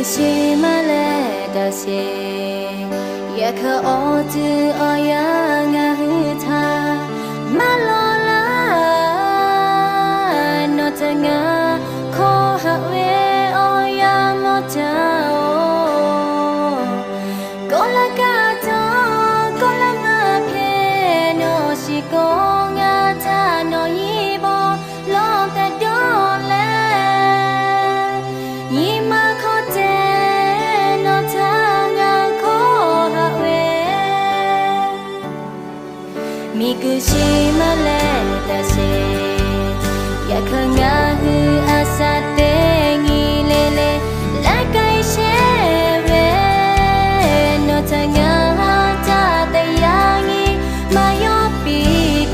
しまれだしやかおつおやがふたまろらのたがこはえおやもたおこらかとこらまぺのしこがたのいぼろたどれ今こてみくしまれたしやかがふあさってぎれれらかいしえのたがたたやぎまよぴ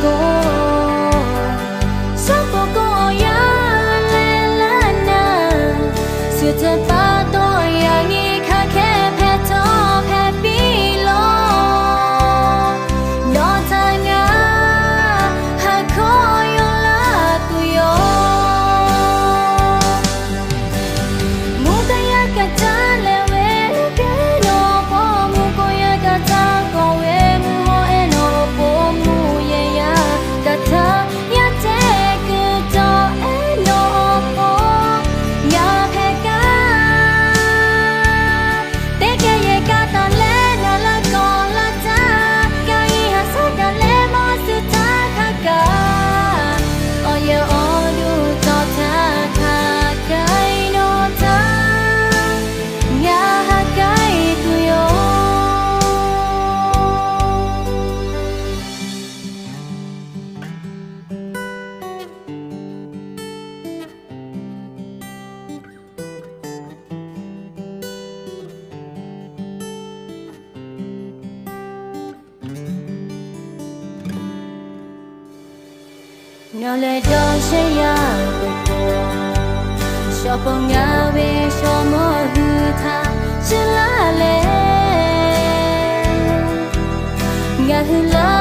こそここやれらなすたぱとやぎかけぺとぺぴろno le doy ya yo ponga ve yo mo huta chila le ga hula